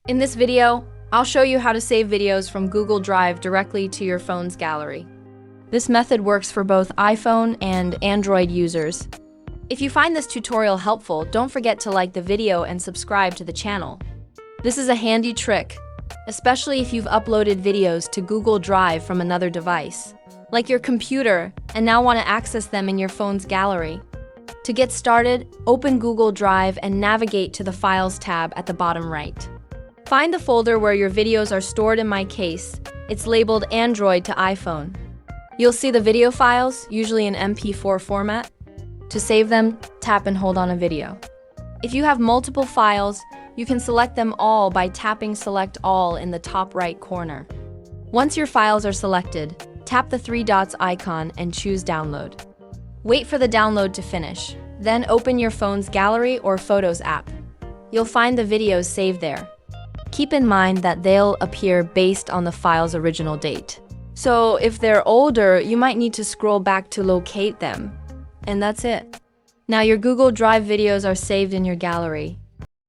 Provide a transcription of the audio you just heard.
In this video, I'll show you how to save videos from Google Drive directly to your phone's gallery. This method works for both iPhone and Android users. If you find this tutorial helpful, don't forget to like the video and subscribe to the channel. This is a handy trick, especially if you've uploaded videos to Google Drive from another device, like your computer, and now want to access them in your phone's gallery. To get started, open Google Drive and navigate to the Files tab at the bottom right. Find the folder where your videos are stored. In my case, it's labeled Android to iPhone. You'll see the video files, usually in MP4 format. To save them, tap and hold on a video. If you have multiple files, you can select them all by tapping Select All in the top right corner. Once your files are selected, tap the three dots icon and choose Download. Wait for the download to finish, then open your phone's Gallery or Photos app. You'll find the videos saved there. Keep in mind that they'll appear based on the file's original date. So if they're older, you might need to scroll back to locate them. And that's it. Now your Google Drive videos are saved in your gallery.